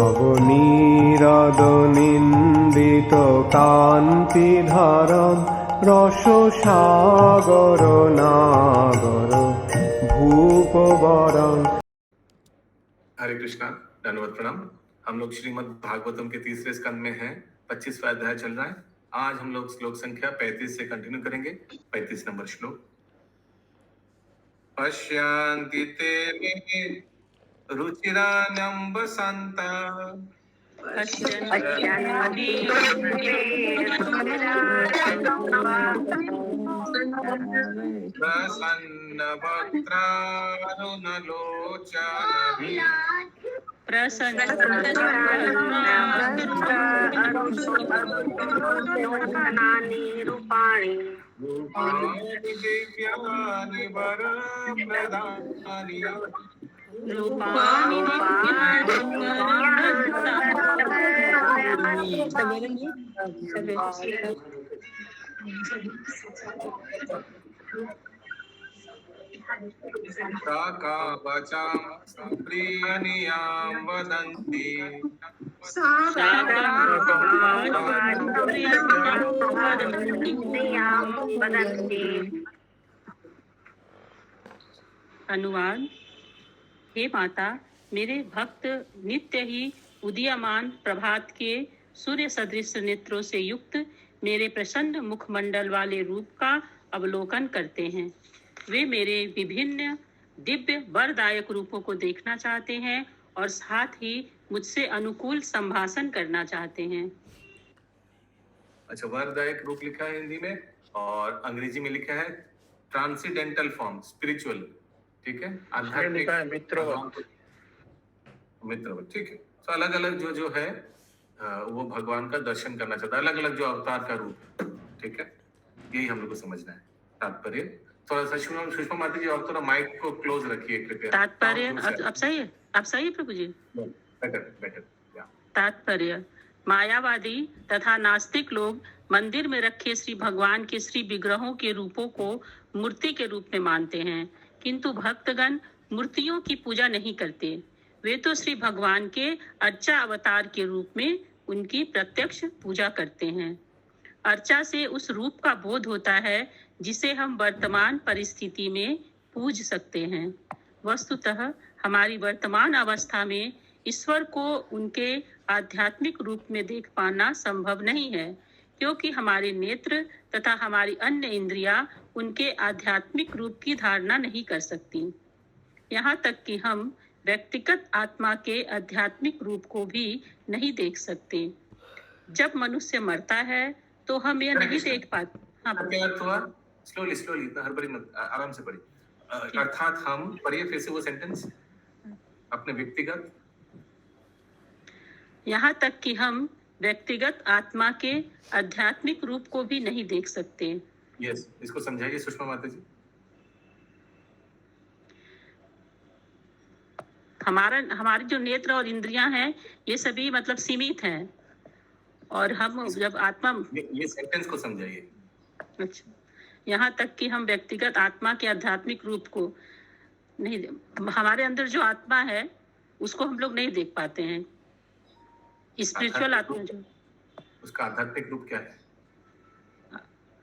নবনীরদ-নিন্দিত কান্তিধারম রসসাগর নাগর भूपवरं। हरे कृष्णा, धन्यवाद, प्रणाम। हम लोग श्रीमद् भागवतम के तीसरे स्कंद में हैं। 25वां अध्याय चल रहा है। आज हम लोग श्लोक संख्या 35 से कंटिन्यू करेंगे। 35 नंबर श्लोक। पश्यन्ति ते मे रुचिराण्यं वसन्ता रूपाणि दिव्यानि वरप्रदानि काकावचां प्रियनियां वदन्ति अनुवाद। हे माता, मेरे भक्त नित्य ही उदीयमान प्रभात के सूर्य सदृश नेत्रों से युक्त मेरे प्रसन्न मुखमंडल वाले रूप का अवलोकन करते हैं। वे मेरे विभिन्न दिव्य वरदायक रूपों को देखना चाहते हैं और साथ ही मुझसे अनुकूल संभाषण करना चाहते हैं। अच्छा, वरदायक रूप लिखा है हिंदी में और अंग्रेजी में लिखा है ट्रांसीडेंटल फॉर्म, स्पिरिचुअल। ठीक है, आध्यात्मिक मित्र, ठीक है। तो अलग अलग जो है वो भगवान का दर्शन करना चाहता है, अलग अलग जो अवतार का रूप। ठीक है, यही हम लोग को समझना है तात्पर्य। थोड़ा सा सुषमा माता जी और थोड़ा माइक को क्लोज रखिए कृपया। तात्पर्य अब सही है, अब सही है प्रभु जी। बेटर। तात्पर्य। मायावादी तथा नास्तिक लोग मंदिर में रखे श्री भगवान के श्री विग्रहों के रूपों को मूर्ति के रूप में मानते हैं, किंतु भक्तगण मूर्तियों की पूजा नहीं करते। वे तो श्री भगवान के अर्चा अवतार के रूप में उनकी प्रत्यक्ष पूजा करते हैं। अर्चा से उस रूप का बोध होता है जिसे हम वर्तमान परिस्थिति में पूज सकते हैं। वस्तुतः हमारी वर्तमान अवस्था में ईश्वर को उनके आध्यात्मिक रूप में देख पाना संभव नहीं है, क्योंकि हमारे नेत्र तथा हमारी अन्य इंद्रियां उनके आध्यात्मिक रूप की धारणा नहीं कर सकती। यहाँ तक कि हम व्यक्तिगत आत्मा के आध्यात्मिक रूप को भी नहीं देख सकते। जब मनुष्य मरता है तो हम यह नहीं देख पाते। हाँ, स्लोली इतना हड़बड़ी मत, आराम से पढ़िए। अर्थात हम, पढ़िए फिर से वो सेंटेंस, अपने व्यक्तिगत, यहाँ तक कि हम व्यक्तिगत आत्मा के आध्यात्मिक रूप को भी नहीं देख सकते। यस, इसको समझाइए सुषमा माता जी। हमारी जो नेत्र और इंद्रियां हैं ये सभी मतलब सीमित हैं, और हम जब आत्मा, ये सेंटेंस को समझाइए। अच्छा, यहाँ तक कि हम व्यक्तिगत आत्मा के आध्यात्मिक रूप को नहीं, हमारे अंदर जो आत्मा है उसको हम लोग नहीं देख पाते हैं। स्पिरिचुअल आत्मा जो, उसका आध्यात्मिक रूप क्या है?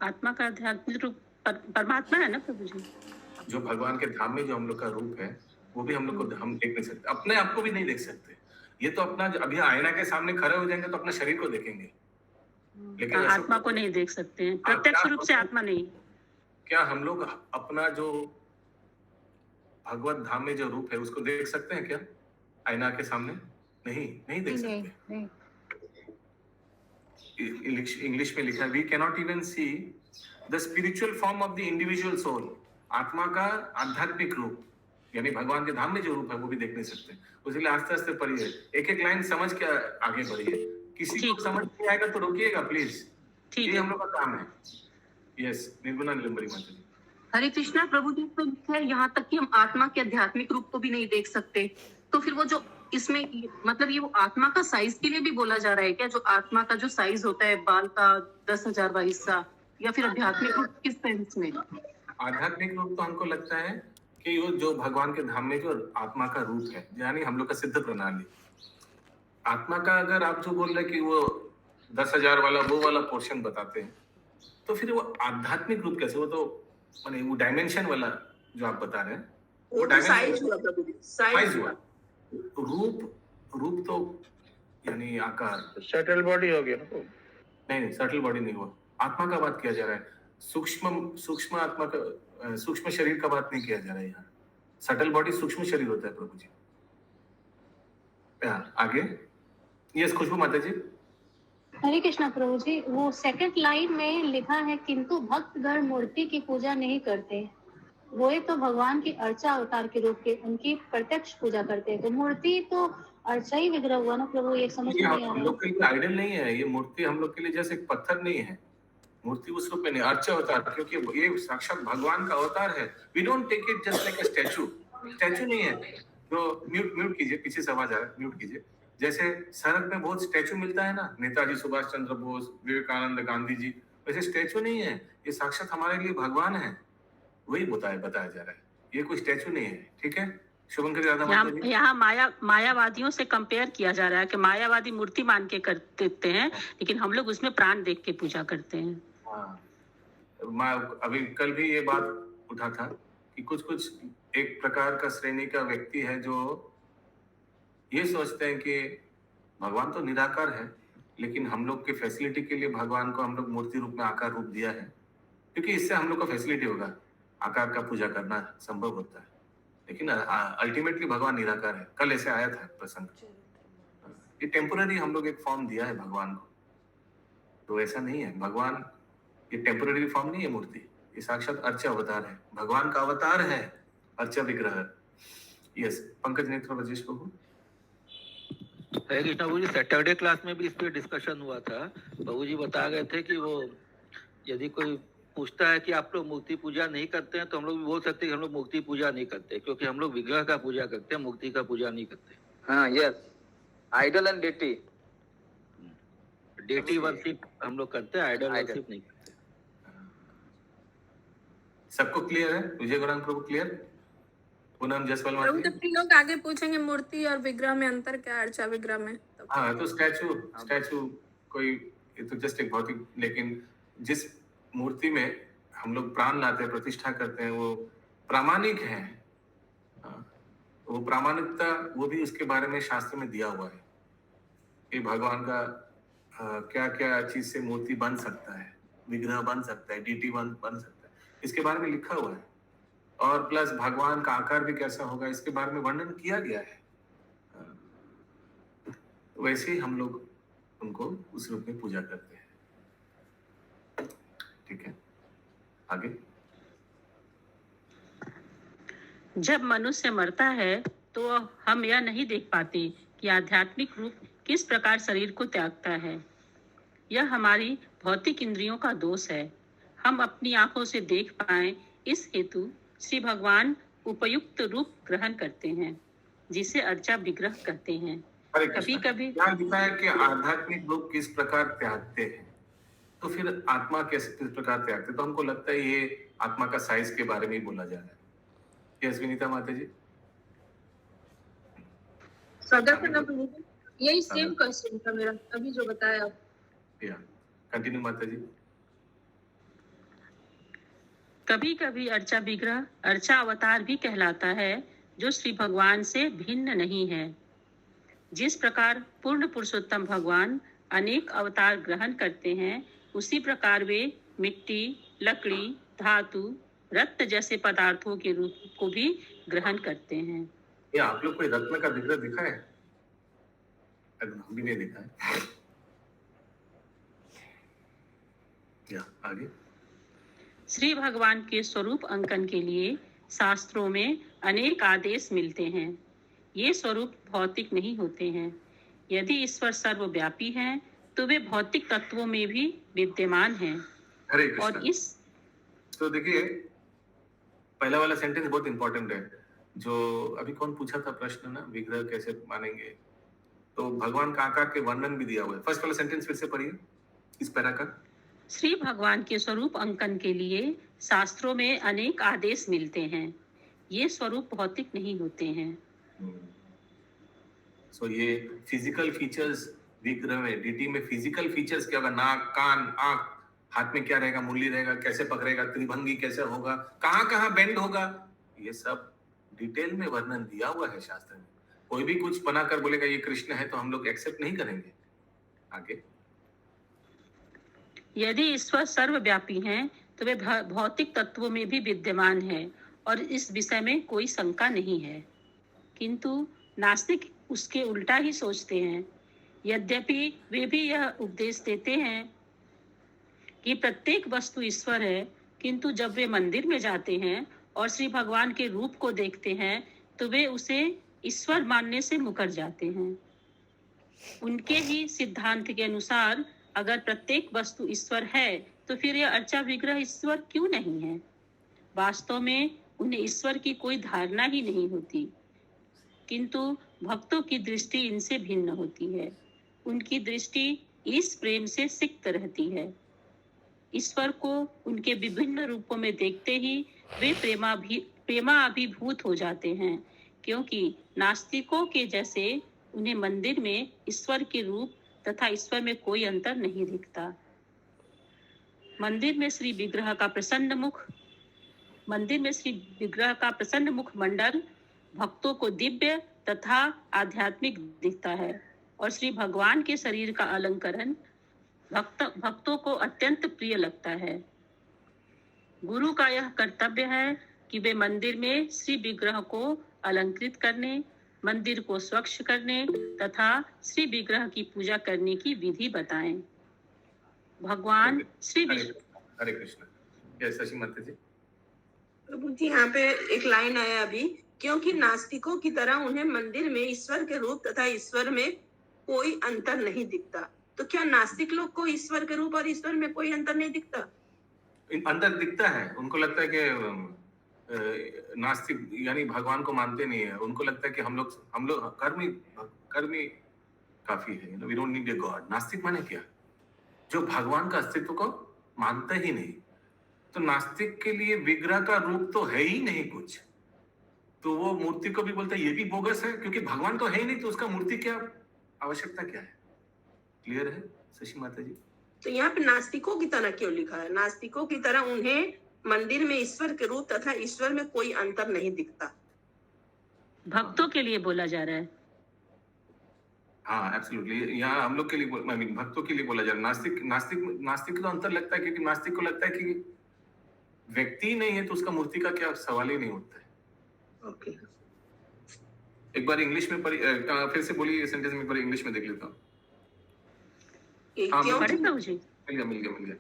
आत्मा का आध्यात्मिक रूप परमात्मा है ना प्रभु जी। जो भगवान के धाम में जो हम लोग का रूप है वो भी हम लोग को हम देख नहीं सकते, अपने आप को भी नहीं देख सकते। ये तो अपना अभी आईना के सामने खड़े हो जाएंगे तो अपने शरीर को देखेंगे, लेकिन आत्मा को नहीं देख सकते हैं, प्रत्यक्ष रूप से आत्मा नहीं। क्या हम लोग अपना जो भगवत धाम में जो रूप है उसको देख सकते हैं क्या आईना के सामने? नहीं देख सकते। इंग्लिश में लिखा है, we cannot even see the spiritual form of the individual soul. आत्मा का आध्यात्मिक रूप यानी भगवान के धाम में जो रूप है वो भी देख नहीं सकते। उसके आस्ते आस्ते पढ़िए, एक एक लाइन समझ के आगे बढ़िए। किसी को समझ नहीं आएगा तो रोकिएगा प्लीज, ये हम लोग का काम है। यस, निर्गुणा नीलंबरी माता जी। हरे कृष्णा प्रभु जी, तो है यहाँ तक कि हम आत्मा के आध्यात्मिक रूप को भी नहीं देख सकते, तो फिर वो जो इसमें मतलब ये वो आत्मा का साइज के लिए भी बोला जा रहा है क्या? जो आत्मा का जो साइज होता है बाल का 10,000वां हिस्सा, या फिर आध्यात्मिक रूप किस सेंस में? आध्यात्मिक रूप तो हमको लगता है कि वो जो भगवान के धाम में जो आत्मा का रूप है, यानी हम लोग का सिद्ध प्रणाली, आत्मा का अगर आप जो बोल रहे कि वो 10,000 वाला वो वाला पोर्शन बताते हैं, तो फिर वो आध्यात्मिक रूप कैसे? वो तो माने वो डायमेंशन वाला जो आप बता रहे हैं, वो तो साइज हुआ प्रभु जी, साइज साइज हुआ। रूप तो यानी आकार। सटल बॉडी हो गया ना वो। नहीं, सटल बॉडी नहीं हुआ। आत्मा का बात किया जा रहा है। सूक्ष्म आत्मा का, सूक्ष्म शरीर का बात नहीं किया जा रहा है यहाँ। सटल बॉडी सूक्ष्म शरीर होता है प्रभु जी। आगे यस खुशबू माता जी। हरे कृष्णा प्रभु जी, वो सेकंड लाइन में लिखा है किंतु भक्तगण मूर्ति की पूजा नहीं करते। वो तो भगवान की अर्चा अवतार के रूप के उनकी प्रत्यक्ष पूजा करते हैं, तो मूर्ति तो अर्चा ही विग्रह हुआ ना प्रभु, ये समझ ये में नहीं आ हम रहा लोग के लिए आइडल नहीं है। ये मूर्ति हम लोग के लिए जैसे एक पत्थर नहीं है। मूर्ति उस रूप में नहीं, अर्चा अवतार, क्योंकि ये साक्षात भगवान का अवतार है। We don't take it just like a statue. Statue नहीं है। तो म्यूट कीजिए, पीछे से आवाज आ रहा है, म्यूट कीजिए। जैसे सड़क में बहुत स्टैचू मिलता है ना, नेताजी सुभाष चंद्र बोस, विवेकानंद, गांधी जी, वैसे स्टैचू नहीं है। ये साक्षात हमारे लिए भगवान है, वही बताया जा रहा है। ये कोई स्टैचू नहीं है। ठीक है, शुभंकर राधा माता जी। यहाँ मायावादियों से कंपेयर किया जा रहा है कि मायावादी मूर्ति मान के करते हैं, लेकिन हम लोग उसमें प्राण देख के पूजा करते हैं। हाँ, अभी कल भी ये बात उठा था कि कुछ एक प्रकार का श्रेणी का व्यक्ति है जो ये सोचते हैं कि भगवान तो निराकार है, लेकिन हम लोग के फैसिलिटी के लिए भगवान को हम लोग मूर्ति रूप में आकार रूप दिया है, क्योंकि इससे हम लोग का फैसिलिटी होगा, आकार का पूजा करना संभव होता है। लेकिन अल्टीमेटली भगवान निराकार है। कल ऐसे आया था प्रसंग। ये टेम्पोररी हम लोग एक फॉर्म दिया है भगवान को, तो ऐसा नहीं है। भगवान ये टेम्पोररी फॉर्म नहीं है मूर्ति, ये साक्षात अर्चा अवतार है, भगवान का अवतार है, अर्चा विग्रह। यस, पंकज नेत्र राजेश प्रभु। हरे कृष्णा प्रभु जी, सैटरडे क्लास में भी इस पे डिस्कशन हुआ था। प्रभु जी बता गए थे कि वो यदि कोई पूछता है कि आप लोग मूर्ति पूजा नहीं करते हैं, तो हम लोग भी बोल सकते हैं कि हम लोग मूर्ति पूजा नहीं करते, क्योंकि हम लोग विग्रह का पूजा करते हैं, मूर्ति का पूजा नहीं करते। हाँ, yes, idol and deity. Deity worship हम लोग करते हैं, आइडल वर्शिप नहीं करते। सबको क्लियर है? विजय गौरांग प्रभु क्लियर? पूनम जसवाल माता जब भी लोग आगे पूछेंगे मूर्ति और विग्रह में अंतर क्या है, अर्चा विग्रह में, हाँ, तो स्टैचू कोई, ये तो जस्ट एक भौतिक, लेकिन जिस मूर्ति में हम लोग प्राण लाते हैं, प्रतिष्ठा करते हैं, वो प्रामाणिक है। वो प्रामाणिकता, वो भी उसके बारे में शास्त्र में दिया हुआ है कि भगवान का क्या क्या चीज से मूर्ति बन सकता है, विग्रह बन सकता है, डीटी बन सकता है, इसके बारे में लिखा हुआ है। और प्लस भगवान का आकार भी कैसा होगा, इसके बारे में वर्णन किया गया है। वैसे ही हम लोग उनको उस रूप में पूजा करते हैं। ठीक है, आगे। जब मनुष्य मरता है तो हम यह नहीं देख पाते कि आध्यात्मिक रूप किस प्रकार शरीर को त्यागता है। यह हमारी भौतिक इंद्रियों का दोष है। हम अपनी आंखों से देख पाएं, इस हेतु श्री भगवान उपयुक्त रूप ग्रहण करते हैं, जिसे अर्चा विग्रह कहते हैं। कभी यहाँ लिखा है कि आध्यात्मिक रूप किस प्रकार त्यागते हैं, तो फिर आत्मा किस प्रकार त्यागते, तो हमको लगता है ये आत्मा का साइज के बारे में ही बोला जा रहा है। यस विनीता माता जी। यही सेम क्वेश्चन था मेरा, अभी जो बताया आप। कंटिन्यू माता जी। कभी कभी अर्चा विग्रह अर्चा अवतार भी कहलाता है, जो श्री भगवान से भिन्न नहीं है। जिस प्रकार पूर्ण पुरुषोत्तम भगवान अनेक अवतार ग्रहण करते हैं, उसी प्रकार वे मिट्टी, लकड़ी, धातु, रत्न जैसे पदार्थों के रूप को भी ग्रहण करते हैं। ये आप लोग कोई रत्न का विग्रह दिखा है? हम भी नहीं दिखा है। या आगे। श्री भगवान के स्वरूप अंकन के लिए शास्त्रों में अनेक आदेश मिलते हैं। ये स्वरूप भौतिक नहीं होते हैं। यदि ईश्वर सर्वव्यापी हैं, तो वे भौतिक तत्वों में भी विद्यमान हैं। हरे कृष्ण। और इस तो देखिए, पहला वाला सेंटेंस बहुत इंपॉर्टेंट है। जो अभी कौन पूछा था प्रश्न ना, विग्रह कैसे मानेंगे, तो भगवान का आकार के वर्णन भी दिया हुआ है। फर्स्ट वाला सेंटेंस फिर से पढ़िए इस पैरा का। श्री भगवान के स्वरूप अंकन के लिए शास्त्रों में अनेक आदेश मिलते हैं। ये स्वरूप भौतिक नहीं होते हैं। सो ये फिजिकल फीचर्स विग्रह में, डीटी में फिजिकल फीचर्स क्या होगा, नाक, कान, आंख, हाथ में क्या रहेगा, मुरली रहेगा, कैसे पकड़ेगा, त्रिभंगी कैसे होगा, कहाँ कहाँ बेंड होगा, ये सब डिटेल में वर्णन दिया हुआ है शास्त्र में। कोई भी कुछ बनाकर बोलेगा ये कृष्ण है तो हम लोग एक्सेप्ट नहीं करेंगे। आगे, यदि ईश्वर सर्वव्यापी हैं, तो वे भौतिक तत्वों में भी विद्यमान है और इस विषय में कोई शंका नहीं है। किंतु नास्तिक उसके उल्टा ही सोचते हैं। यद्यपि वे भी यह उपदेश देते हैं कि प्रत्येक वस्तु ईश्वर है, किंतु जब वे मंदिर में जाते हैं और श्री भगवान के रूप को देखते हैं तो वे उसे ईश्वर मानने से मुकर जाते हैं। उनके ही सिद्धांत के अनुसार अगर प्रत्येक वस्तु ईश्वर है तो फिर यह अर्चा विग्रह ईश्वर क्यों नहीं है? वास्तव में उन्हें ईश्वर की कोई धारणा ही नहीं होती, किंतु भक्तों की दृष्टि इनसे भिन्न होती है। उनकी दृष्टि इस प्रेम से सिक्त रहती है। ईश्वर को उनके विभिन्न रूपों में देखते ही वे प्रेमाभिभूत हो जाते हैं, क्योंकि नास्तिकों के जैसे उन्हें मंदिर में ईश्वर के रूप तथा ईश्वर में कोई अंतर नहीं दिखता। मंदिर में श्री विग्रह का प्रसन्न मुख मंडल भक्तों को दिव्य तथा आध्यात्मिक दिखता है और श्री भगवान के शरीर का अलंकरण भक्तों को अत्यंत प्रिय लगता है। गुरु का यह कर्तव्य है कि वे मंदिर में श्री विग्रह को अलंकृत करने, मंदिर को स्वच्छ करने तथा श्री विग्रह की पूजा करने की विधि बताएं। भगवान श्री हरे कृष्ण। यस शशि माता जी। प्रभु जी, यहाँ पे एक लाइन आया अभी, क्योंकि नास्तिकों की तरह उन्हें मंदिर में ईश्वर के रूप तथा ईश्वर में कोई अंतर नहीं दिखता। तो क्या नास्तिक लोग को ईश्वर के रूप और ईश्वर में कोई अंतर नहीं दिखता? अंतर दिखता है। उनको लगता है कि नास्तिक यानी भगवान को मानते नहीं है। उनको लगता है कि हम लोग कर्मी काफी है, we don't need a god. नास्तिक माने क्या? जो भगवान का अस्तित्व को मानते ही नहीं। तो नास्तिक के लिए विग्रह का रूप तो है ही नहीं कुछ, तो वो मूर्ति को भी बोलता है ये भी बोगस है, क्योंकि भगवान तो है ही नहीं, तो उसका मूर्ति क्या आवश्यकता क्या है? क्लियर है शशि माता जी? तो यहाँ पे नास्तिकों की तरह क्यों लिखा है? नास्तिकों की तरह उन्हें मंदिर में ईश्वर के रूप तथा ईश्वर में कोई अंतर नहीं दिखता। भक्तों के लिए बोला जा रहा है। हाँ एब्सोल्युटली, यहाँ हम लोग के लिए भक्तों के लिए बोला जा रहा है। नास्तिक को तो अंतर लगता है, क्योंकि नास्तिक को लगता है कि व्यक्ति नहीं है तो उसका मूर्ति का क्या सवाल ही नहीं उठता है। ओके, एक बार इंग्लिश में फिर से बोलिए सेंटेंस में, एक बार इंग्लिश में देख लेता हूँ। मिल गया।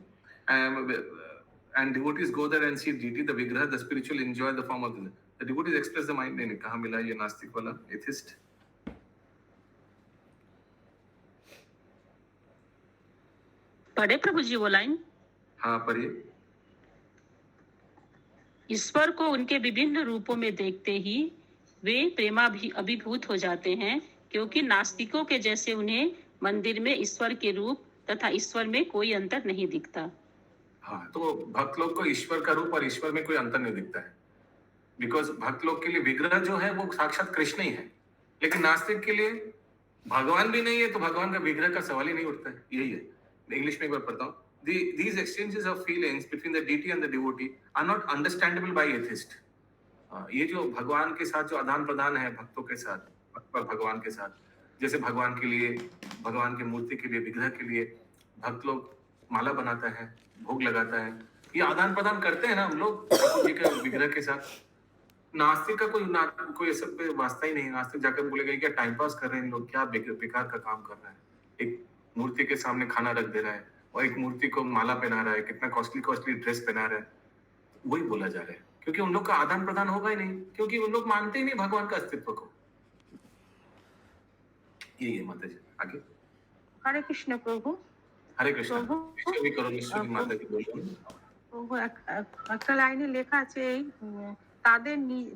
And devotees go there and see deity, the vigraha, the spiritual enjoy the form of the devotees express the mind. नहीं, कहाँ मिला ये नास्तिक वाला एथिस्ट? पढ़े प्रभु जी वो लाइन? हाँ पढ़िए। ईश्वर को उनके विभिन्न रूपों में देखते ही वे प्रेमाभिभूत हो जाते हैं, क्योंकि नास्तिकों के जैसे उन्हें मंदिर में ईश्वर के रूप तथा ईश्वर में कोई अंतर नहीं दिखता। हाँ, तो भक्त लोग को ईश्वर का रूप और ईश्वर में कोई अंतर नहीं दिखता है, बिकॉज भक्त लोग के लिए विग्रह जो है वो साक्षात कृष्ण ही है। लेकिन नास्तिक के लिए भगवान भी नहीं है तो भगवान का विग्रह का सवाल ही नहीं उठता है। यही है। इंग्लिश में एक बार पढ़ता हूँ। These exchanges of feelings between the deity and the devotee are not understandable by atheist. ये जो भगवान के साथ जो आदान प्रदान है भक्तों के साथ, भगवान के साथ, जैसे भगवान के लिए, भगवान की मूर्ति के लिए, विग्रह के लिए भक्त लोग माला बनाता है, भोग लगाता है, ये आदान प्रदान करते हैं ना हम लोग ठाकुर जी के विग्रह के साथ। नास्तिक का कोई ऐसा वास्ता ही नहीं। नास्तिक जाकर बोलेगा क्या टाइम पास कर रहे हैं इन लोग, क्या बेकार का काम कर रहा है। एक मूर्ति के सामने खाना रख दे रहा है और एक मूर्ति को माला पहना रहा है, कितना कॉस्टली ड्रेस पहना रहा है, वही बोला जा रहा है। क्योंकि उन लोग का आदान प्रदान होगा ही नहीं, क्योंकि उन लोग मानते ही नहीं भगवान का अस्तित्व को। यही है माता जी। आगे। हरे कृष्ण प्रभु। हरे कृष्ण। भी करो निश्चय माता जी बोलो। প্রভু একটা লাইনে লেখা আছে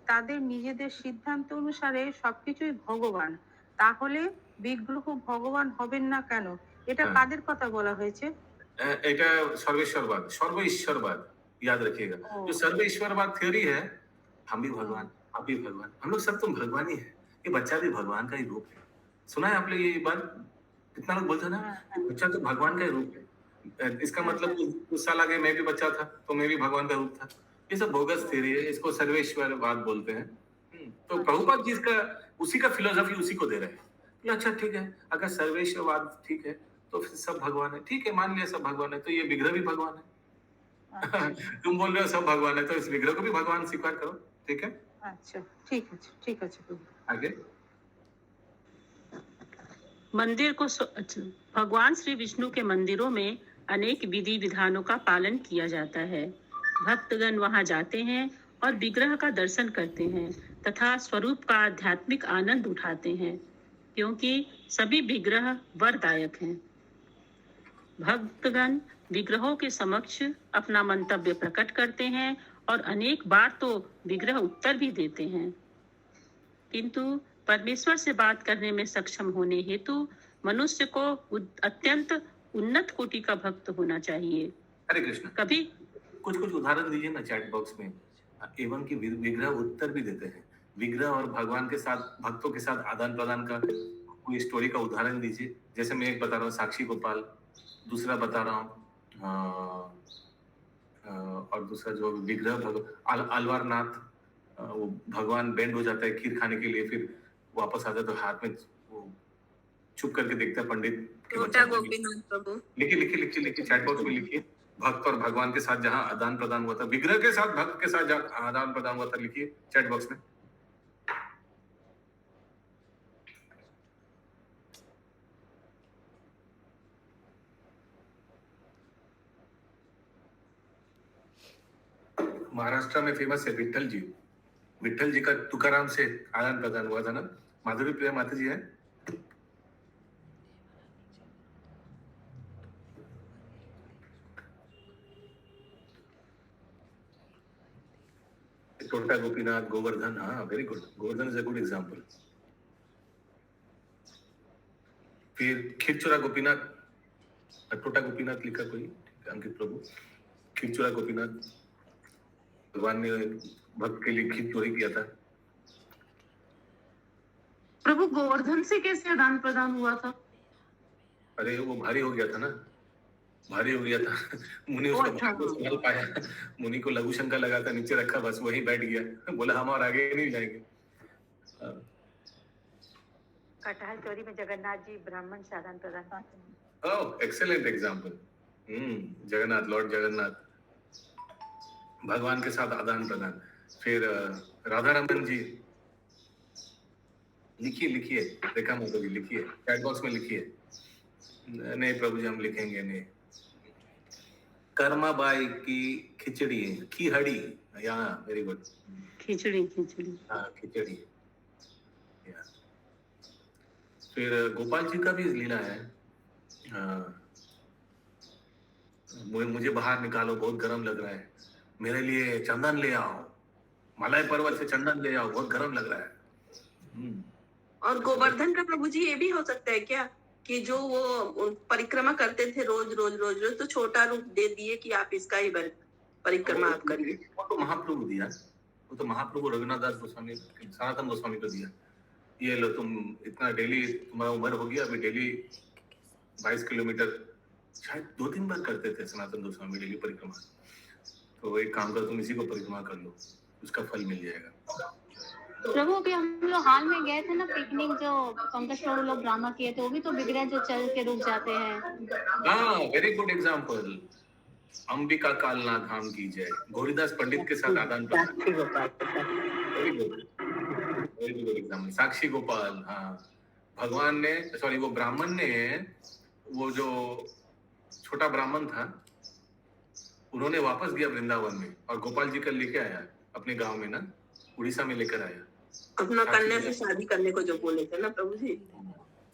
তাদের নিজেদের সিদ্ধান্ত অনুসারে সবকিছুই ভগবান, তাহলে বিগ্রহ ভগবান হবেন না কেন? এটা কাদের কথা বলা হয়েছে? এটা सर्वेश्वरवाद, सर्व ईश्वरवाद, याद रखिएगा। जो सर्व ईश्वरवाद थ्योरी है, हम भी भगवान, आप भी भगवान, हम लोग सब तुम भगवान ही है। ये बच्चा भी भगवान का ही रूप है। सुना है आपने ये बात? कितना लोग बोलते हैं ना, बच्चा तो भगवान का ही रूप है। इसका मतलब कुछ साल आगे मैं भी बच्चा था तो मैं भी भगवान का रूप था। ये सब बोगस थ्योरी है, इसको सर्वेश्वरवाद बोलते हैं। तो प्रभुपाद जी इसका उसी का फिलोसफी उसी को दे रहे हैं। ये अच्छा ठीक है, अगर सर्वेश्वरवाद ठीक है तो फिर सब भगवान है, ठीक है मान लिया सब भगवान है, तो ये विग्रह भी भगवान है। तुम बोल रहे हो सब भगवान है, तो इस विग्रह को भी भगवान स्वीकार करो, ठीक है? अच्छा ठीक है प्रभु। आगे मंदिर को अच्छा, भगवान श्री विष्णु के मंदिरों में अनेक विधि विधानों का पालन किया जाता है। भक्तगण वहां जाते हैं और विग्रह का दर्शन करते हैं तथा स्वरूप का आध्यात्मिक आनंद उठाते हैं, क्योंकि सभी विग्रह वरदायक हैं। भक्तगण विग्रहों के समक्ष अपना मंतव्य प्रकट करते हैं और अनेक बार तो विग्रह उत्तर भी देते हैं, किंतु परमेश्वर से बात करने में सक्षम होने हेतु मनुष्य को अत्यंत उन्नत कोटि का भक्त होना चाहिए। हरे कृष्ण। कभी कुछ उदाहरण दीजिए ना चैट बॉक्स में। एवं की विग्रह उत्तर भी देते हैं। विग्रह और भगवान के साथ, भक्तों के साथ आदान प्रदान का कोई स्टोरी का उदाहरण दीजिए। जैसे मैं एक बता रहा हूँ साक्षी गोपाल, दूसरा बता रहा हूँ और दूसरा जो विग्रह अलवार नाथ, वो भगवान बेंड हो जाता है खीर खाने के लिए, फिर वापस आता है तो हाथ में वो छुप करके देखता है पंडित। छोटा गोपीनाथ प्रभु। लिखिए चैट बॉक्स में लिखिए, भक्त और भगवान के साथ जहाँ आदान प्रदान हुआ था, विग्रह के साथ भक्त के साथ जहाँ आदान प्रदान हुआ था, लिखिए चैट बॉक्स में। महाराष्ट्र में फेमस है विठल जी का तुकाराम से आदान प्रदान हुआ था ना। माधुरी प्रिया माता जी है। छोटा गोपीनाथ, गोवर्धन, हाँ very good, Govardhan is a good example. फिर खीरचोरा गोपीनाथ, छोटा गोपीनाथ लिखा कोई, अंकित प्रभु। खीरचोरा गोपीनाथ, भगवान ने भक्त के लिए खीर चोरी किया था। प्रभु गोवर्धन से कैसे आदान प्रदान हुआ था? अरे वो भारी हो गया था ना, भारी हो गया था। मुनि उसका भार को संभाल पाया, मुनि को लघु शंका लगा था, नीचे रखा, बस वही बैठ गया, बोला हम और आगे नहीं जाएंगे। कटहल चोरी में जगन्नाथ जी ब्राह्मण से आदान प्रदान। Oh excellent example. Jagannath, lord Jagannath भगवान के साथ आदान प्रदान। फिर राधा रमन जी, लिखिए रेखा माता जी लिखिए, चैट बॉक्स में लिखिए। नहीं प्रभु जी हम लिखेंगे नहीं। कर्माबाई की खिचड़ी, यहाँ वेरी गुड। खिचड़ी हाँ खिचड़ी। फिर गोपाल जी का भी लीला है। मुझे बाहर निकालो, बहुत गर्म लग रहा है, मेरे लिए चंदन ले आओ, मलय पर्वत से चंदन ले आओ, बहुत गर्म लग रहा है। और गोवर्धन का प्रभु जी ये भी हो सकता है क्या कि जो वो परिक्रमा करते थे रोज, तो छोटा रूप दे दिए कि आप इसका ही परिक्रमा आप करिए। वो तो महाप्रभु दिया, वो तो महाप्रभु रघुनाथ दास गोस्वामी, सनातन गोस्वामी को दिया। ये लो तुम इतना डेली, तुम्हारा उम्र हो गया, अभी डेली 22 किलोमीटर शायद 2-3 बार करते थे सनातन गोस्वामी डेली परिक्रमा। तो एक काम कर, तुम इसी को परिक्रमा कर लो, उसका फल मिल जाएगा। प्रभु अभी हम लोग हाल में गए थे ना पिकनिक, जो पंकज प्रभु लोग ड्रामा किए थे, वो भी तो विग्रह जो चल के रुक जाते हैं। हाँ very good example. Ambika Kalna Dham की जय, गौरीदास पंडित के साथ आदान प्रदान। Very good example. Sakshi Gopal, हाँ भगवान ने, सॉरी वो ब्राह्मण ने, वो जो छोटा ब्राह्मण था, उन्होंने वापस गया वृंदावन में और गोपाल जी का लेके आया अपने गांव में ना, उड़ीसा में लेकर आया अपना कन्या से शादी करने को जो बोले थे ना प्रभु जी,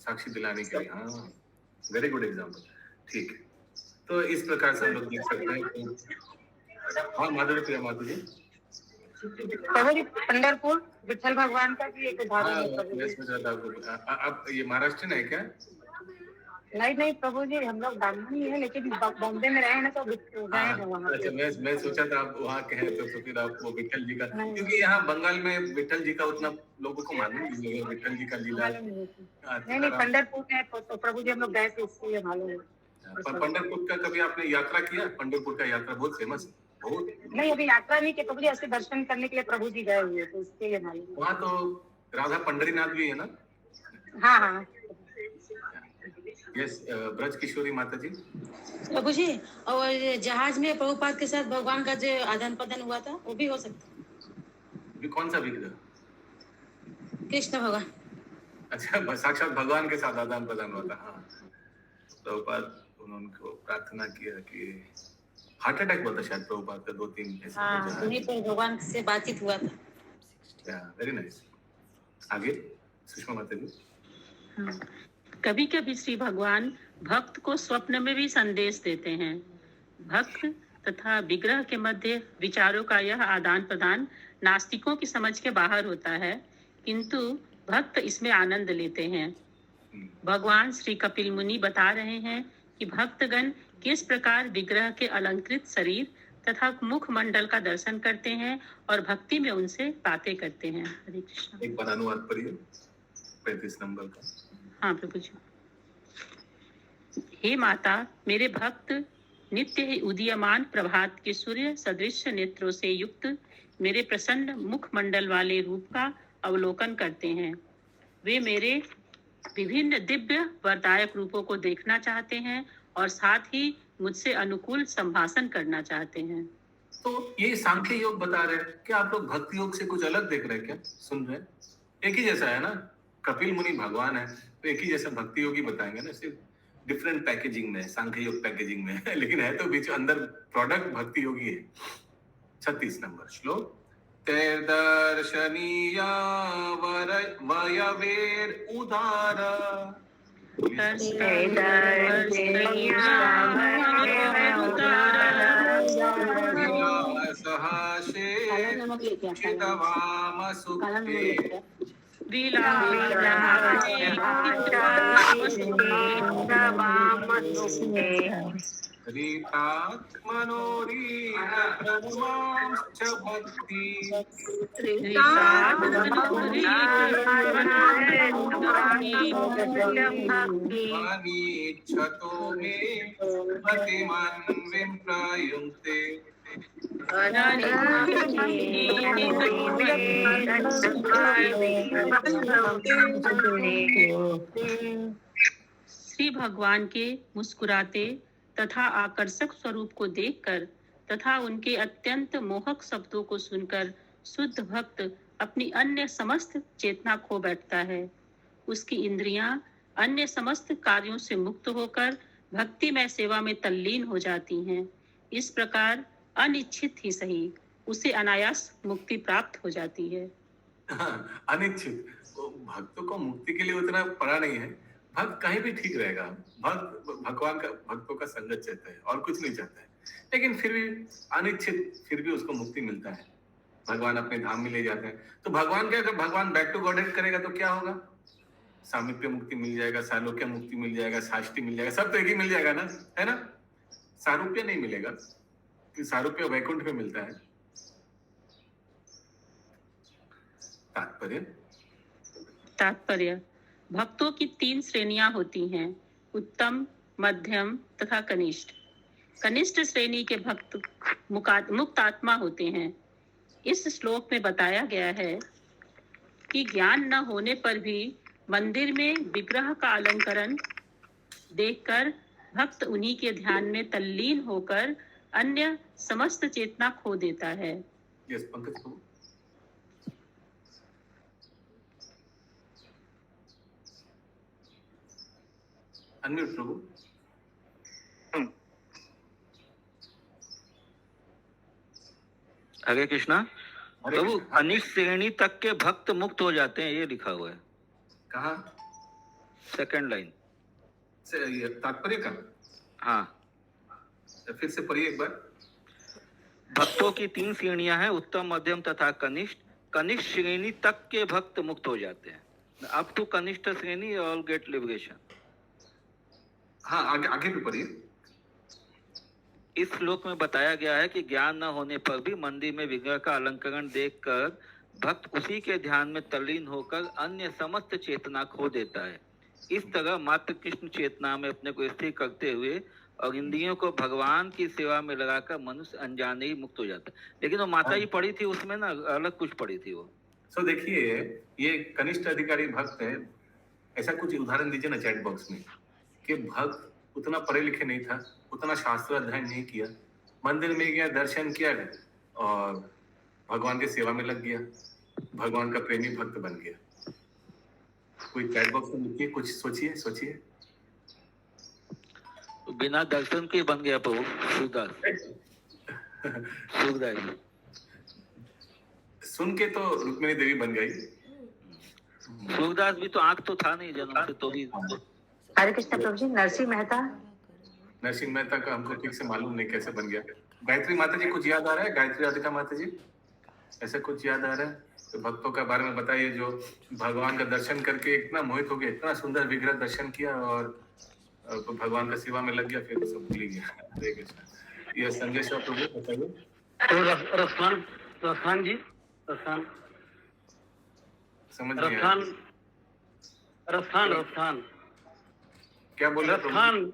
साक्षी दिलाने के लिए। हाँ वेरी गुड एग्जाम्पल। ठीक है, तो इस प्रकार से हम लोग देख सकते हैं। हाँ माधुरी प्रिया माता जी। प्रभु जी पंढरपुर विठल भगवान का भी एक उदाहरण है। अब ये महाराष्ट्र है क्या? नहीं प्रभु जी, हम लोग ब्राह्मण ही है, लेकिन बॉम्बे में रहे हैं ना, तो गए हैं वहाँ अच्छा, पे। मैं सोचा था आप वहाँ के हैं, तो फिर आप वो विठल जी का, नहीं। क्योंकि यहाँ बंगाल में विठल जी का उतना लोगों को मालूम नहीं है, विठल जी का लीला। मालूम नहीं थी। नहीं सीताराम। पंढरपुर में तो प्रभु जी हम लोग गए थे, इसलिए मालूम है। पर पंढरपुर का कभी आपने यात्रा किया? पंढरपुर का यात्रा बहुत फेमस है, बहुत। नहीं अभी यात्रा नहीं की प्रभु जी, ऐसे दर्शन करने के लिए प्रभु जी गए हुए थे, इसके लिए मालूम है। वहाँ तो राधा पंडरीनाथ भी है ना? हाँ। यस, ब्रज किशोरी माता जी। प्रभु जी, और जहाज में प्रभुपाद के साथ भगवान का जो आदान प्रदान हुआ था, वो भी हो सकता है? भी कौन सा विग्रह? कृष्ण भगवान। अच्छा, साक्षात भगवान के साथ आदान प्रदान हुआ था। हाँ, प्रभुपाद उनको प्रार्थना किया कि हार्ट अटैक हुआ था शायद प्रभुपाद का, 2-3 ऐसे। हाँ, उन्हीं पर भगवान से बातचीत हुआ था। Very nice. आगे सुषमा माता जी। कभी कभी श्री भगवान भक्त को स्वप्न में भी संदेश देते हैं। भक्त तथा विग्रह के मध्य विचारों का यह आदान प्रदान नास्तिकों की समझ के बाहर होता है, किंतु भक्त इसमें आनंद लेते हैं। भगवान श्री कपिल मुनि बता रहे हैं कि भक्तगण किस प्रकार विग्रह के अलंकृत शरीर तथा मुख मंडल का दर्शन करते हैं और भक्ति में उनसे बातें करते हैं। हरे कृष्ण। एक बार अनुवाद पढ़िए 35 नंबर का। हाँ प्रभु जी। हे माता, मेरे भक्त नित्य ही उदीयमान प्रभात के सूर्य सदृश नेत्रों से युक्त मेरे प्रसन्न मुख मंडल वाले रूप का अवलोकन करते हैं। वे मेरे विभिन्न दिव्य वरदायक रूपों को देखना चाहते हैं और साथ ही मुझसे अनुकूल संभाषण करना चाहते हैं। तो ये सांख्य योग बता रहे हैं, क्या आप लोग भक्ति योग से कुछ अलग देख रहे हैं? क्या सुन रहे हैं? एक ही जैसा है ना, कपिल मुनि भगवान है, तो एक ही जैसा भक्ति योगी बताएंगे ना, सिर्फ डिफरेंट पैकेजिंग में, सांख्य योग पैकेजिंग में है, लेकिन है तो बीच अंदर प्रोडक्ट भक्ति योगी है। 36 नंबर श्लोक। दर्शनीया वयवेर उदार श्री भगवान के मुस्कुराते तथा आकर्षक स्वरूप को देखकर तथा उनके अत्यंत मोहक शब्दों को सुनकर शुद्ध भक्त अपनी अन्य समस्त चेतना खो बैठता है। उसकी इंद्रियां अन्य समस्त कार्यों से मुक्त होकर भक्तिमय सेवा में तल्लीन हो जाती हैं। इस प्रकार अनिच्छित ही सही उसे अनायास मुक्ति प्राप्त हो जाती है। अनिच्छित भक्तों को मुक्ति के लिए उतना पड़ा नहीं है। भक्त कहीं भी ठीक रहेगा। भक्त भगवान का, भक्तों का संगत चाहता है और कुछ नहीं चाहता है, लेकिन फिर भी अनिच्छित, फिर भी उसको मुक्ति मिलता है। भगवान अपने धाम में ले जाते हैं। तो भगवान क्या, भगवान बैक टू गॉडहेड करेगा तो क्या होगा? सामीप्य मुक्ति मिल जाएगा, सालोक्य मुक्ति मिल जाएगा, साष्टी मिल जाएगा, सब तो एक ही मिल जाएगा ना, है ना? सारूप्य नहीं मिलेगा, सारूप्य वैकुंठ में मिलता है। तात्पर्य भक्तों की 3 श्रेणियां होती हैं, उत्तम, मध्यम तथा कनिष्ठ। कनिष्ठ श्रेणी के भक्त मुक्त आत्मा होते हैं। इस श्लोक में बताया गया है कि ज्ञान न होने पर भी मंदिर में विग्रह का अलंकरण देखकर भक्त उन्हीं के ध्यान में तल्लीन होकर अन्य समस्त चेतना खो देता है। यस, पंकज को अनम्यूट प्रभु। हरे कृष्णा। प्रभु अनिष्ट श्रेणी तक के भक्त मुक्त हो जाते हैं, ये लिखा हुआ है। कहाँ? 2nd लाइन तात्पर्य का। हाँ, फिर से पढ़िए एक बार। भक्तों की 3 श्रेणियां हैं, उत्तम, मध्यम तथा कनिष्ठ। कनिष्ठ श्रेणी तक के भक्त मुक्त हो जाते हैं। अप टू कनिष्ठ श्रेणी ऑल गेट लिबरेशन। हाँ, आगे आगे भी पढ़िए। इस श्लोक में बताया गया है कि ज्ञान न होने पर भी मंदिर में विग्रह का अलंकरण देखकर भक्त उसी के ध्यान में तल्लीन होकर अन्य समस्त चेतना खो देता है। इस तरह मात्र कृष्ण चेतना में अपने को स्थिर करते हुए और इंद्रियों को भगवान की सेवा में लगाकर मनुष्य अनजाने ही मुक्त हो जाता है। लेकिन वो माता जी पढ़ी थी उसमें ना अलग कुछ पढ़ी थी वो। सो देखिए, ये कनिष्ठ अधिकारी भक्त है। ऐसा कुछ उदाहरण दीजिए ना चैट बॉक्स में कि भक्त उतना पढ़े लिखे नहीं था, उतना शास्त्र अध्ययन नहीं किया, मंदिर में गया, दर्शन किया और भगवान की सेवा में लग गया, भगवान का प्रेमी भक्त बन गया। कोई चैट बॉक्स में लिखिए, कुछ सोचिए सोचिए। तो बिना दर्शन के बन गया प्रभु सूरदास। सुन के तो रुक्मिणी देवी बन गई। सूरदास भी तो आंख तो था नहीं जन्म से, तो भी। हरे कृष्ण प्रभु जी। नरसिंह मेहता का हमको ठीक से मालूम नहीं कैसे बन गया। गायत्री माता जी कुछ याद आ रहा है? गायत्री राधिका माता जी ऐसा कुछ याद आ रहा है? तो भक्तों का बारे में बताइए जो भगवान का दर्शन करके इतना मोहित हो गया, इतना सुंदर विग्रह दर्शन किया और भगवान का सेवा में लग गया, फिर सब भूल गया। हरे कृष्ण। ये संजय शाह प्रभु बताइए। तो रसखान जी, रसखान समझ नहीं आया। रसखान क्या बोल रसखान?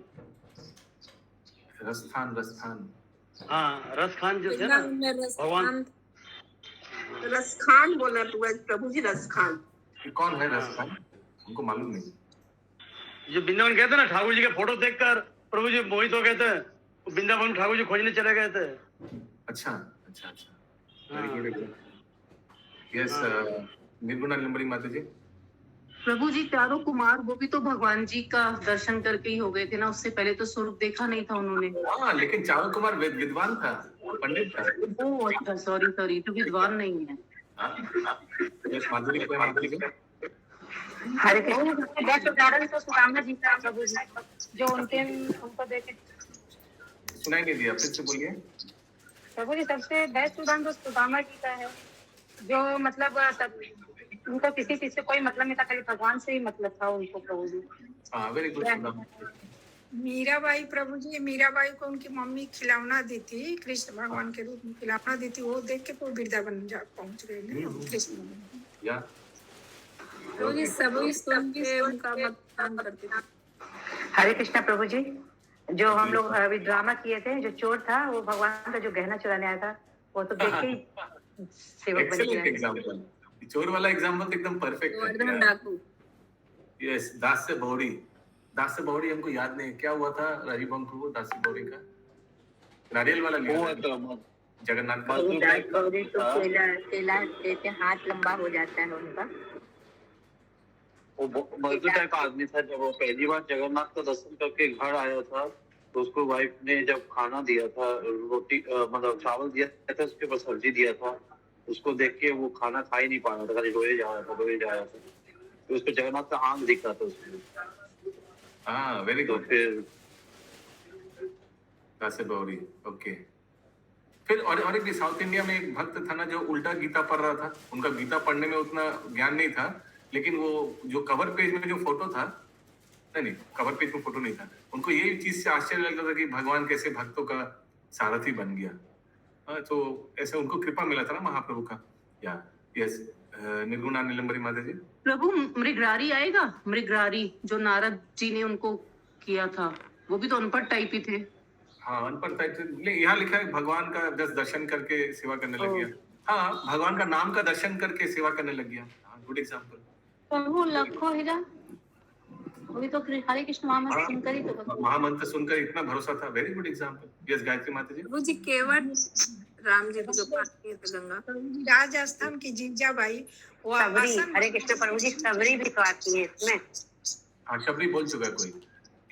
रसखान। हाँ, रसखान जो थे ना भगवान। रसखान बोला प्रभु जी, रसखान। कौन है रसखान? हमको मालूम नहीं। जो वृंदावन गए थे ना, ठाकुर जी के फोटो देखकर प्रभु जी मोहित हो गए थे। वृंदावन ठाकुर जी खोजने चले गए थे। अच्छा। यस, निर्गुणा निलंबरी माता जी। प्रभु जी, चारों कुमार वो भी तो भगवान जी का दर्शन करके ही हो गए थे ना, उससे पहले तो स्वरूप देखा नहीं था उन्होंने। हाँ, लेकिन चारों कुमार विद्वान था, पंडित था। ओह अच्छा, सॉरी, तो विद्वान नहीं है। यस, माधुरी को माता जी। हरे कृष्ण। बेस्ट उदाहरण तो सुदामा जी का प्रभु जी, जो उनको देखे। सुनाई नहीं दिया, फिर से बोलिए। प्रभु जी, सबसे बेस्ट उदाहरण तो सुदामा जी का है, जो मतलब सब उनको किसी चीज से कोई मतलब नहीं था, खाली भगवान से ही मतलब था उनको प्रभु जी। हाँ, वेरी गुड। मीराबाई प्रभु जी, मीराबाई को उनकी मम्मी खिलौना दी थी, कृष्ण भगवान के रूप में खिलौना दी थी, वो देख के वो वृंदावन पहुंच गए कृष्ण भगवान। या प्रभु जी सभी सुन के उनका मतदान करते थे। हरे कृष्णा प्रभु जी। जो हम लोग अभी ड्रामा किए थे, जो चोर था वो भगवान का जो गहना चुराने आया था, वो तो देख के ही सेवक बन गया। एग्जांपल, चोर वाला एग्जांपल तो एकदम परफेक्ट है। डाकू। यस, दास से बहुड़ी हमको याद नहीं क्या हुआ था राजीव अंकल को। दास से बहुड़ी का नारियल वाला लिया जगन्नाथ का। तो हाथ लंबा हो जाता है उनका। वो मजदूर टाइप का आदमी था। जब वो पहली बार जगन्नाथ का दर्शन करके घर आया था, तो उसको वाइफ ने जब खाना दिया था, रोटी मतलब चावल दिया था, उसके ऊपर सब्जी दिया था, उसको देख के वो खाना खा ही नहीं पा रहा था, खाली रोए जा रहा था। तो उसको जगन्नाथ का आंख दिख रहा था उसको। हाँ, वेरी गुड। फिर दासे बहुड़ी, ओके। फिर और एक साउथ इंडिया में एक भक्त था ना जो उल्टा गीता पढ़ रहा था। उनका गीता पढ़ने में उतना ज्ञान नहीं था, लेकिन वो जो कवर पेज में जो फोटो था, नहीं कवर पेज में फोटो नहीं था, उनको यही चीज से आश्चर्य लगता था कि भगवान कैसे भक्तों का सारथी बन गया। तो ऐसे उनको कृपा मिला था ना महाप्रभु का। या यस, निर्गुणा निलंबरी माता जी। प्रभु, मृगरारी आएगा? मृगरारी जो नारद जी ने उनको किया था, वो भी तो अनपढ़ टाइप ही थे। हाँ, अनपढ़ टाइप थे। यहाँ लिखा है भगवान का जस्ट दर्शन करके सेवा करने लग गया। हाँ, भगवान का नाम का दर्शन करके सेवा करने लग गया। Good example. प्रभु लखो हीरा, वही तो हरे कृष्ण महामंत्र सुनकर ही तो महामंत्र सुनकर इतना भरोसा था। Very good example. Yes, Gayatri माता जी। प्रभु जी केवट राम जी जो पास किए थे गंगा। राजस्थान की जीजाबाई, वो आसन। हरे कृष्ण प्रभु जी, सबरी भी तो आती है इसमें। हाँ, शबरी बोल चुका है कोई।